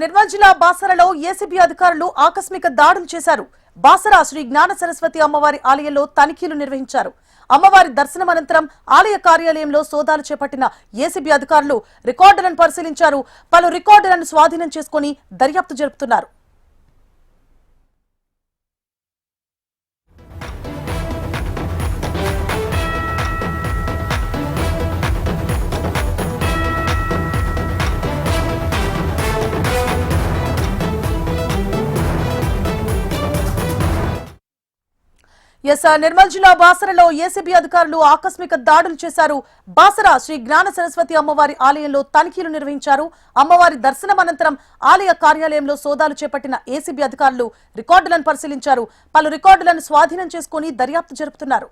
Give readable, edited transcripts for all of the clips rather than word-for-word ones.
నిర్మల్ జిల్లా బాసరలో ఏసీబీ అధికారులు ఆకస్మిక దాడులు చేశారు. బాసర శ్రీ జ్ఞాన సరస్వతి అమ్మవారి ఆలయంలో తనిఖీలు నిర్వహించారు. అమ్మవారి దర్శనం అనంతరం ఆలయ కార్యాలయంలో సోదాలు చేపట్టిన ఏసీబీ అధికారులు రికార్డులను పరిశీలించారు. పలు రికార్డులను స్వాధీనం చేసుకుని దర్యాప్తు జరుపుతున్నారు. నిర్మల్ జిల్లా బాసరలో ఏసీబీ అధికారులు ఆకస్మిక దాడులు చేశారు. బాసర శ్రీ జ్ఞాన సరస్వతి అమ్మవారి ఆలయంలో తనిఖీలు నిర్వహించారు. అమ్మవారి దర్శనం అనంతరం ఆలయ కార్యాలయంలో సోదాలు చేపట్టిన ఏసీబీ అధికారులు రికార్డులను పరిశీలించారు. పలు రికార్డులను స్వాధీనం చేసుకుని దర్యాప్తు జరుపుతున్నారు.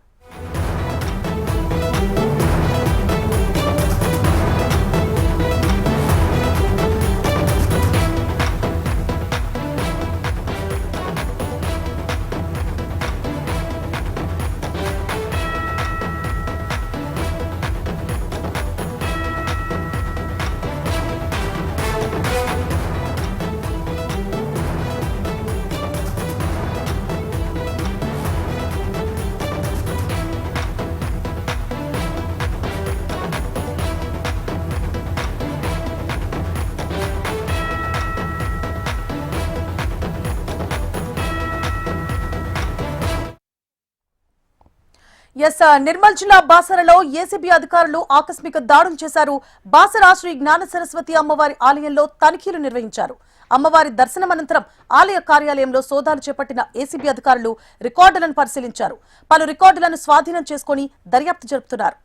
నిర్మల్ జిల్లా బాసరలో ఏసీబీ అధికారులు ఆకస్మిక దాడులు చేశారు. బాసర శ్రీ జ్ఞాన సరస్వతి అమ్మవారి ఆలయంలో తనిఖీలు నిర్వహించారు. అమ్మవారి దర్శనం అనంతరం ఆలయ కార్యాలయంలో సోదాలు చేపట్టిన ఏసీబీ అధికారులు రికార్డులను పరిశీలించారు. పలు రికార్డులను స్వాధీనం చేసుకుని దర్యాప్తు జరుపుతున్నారు.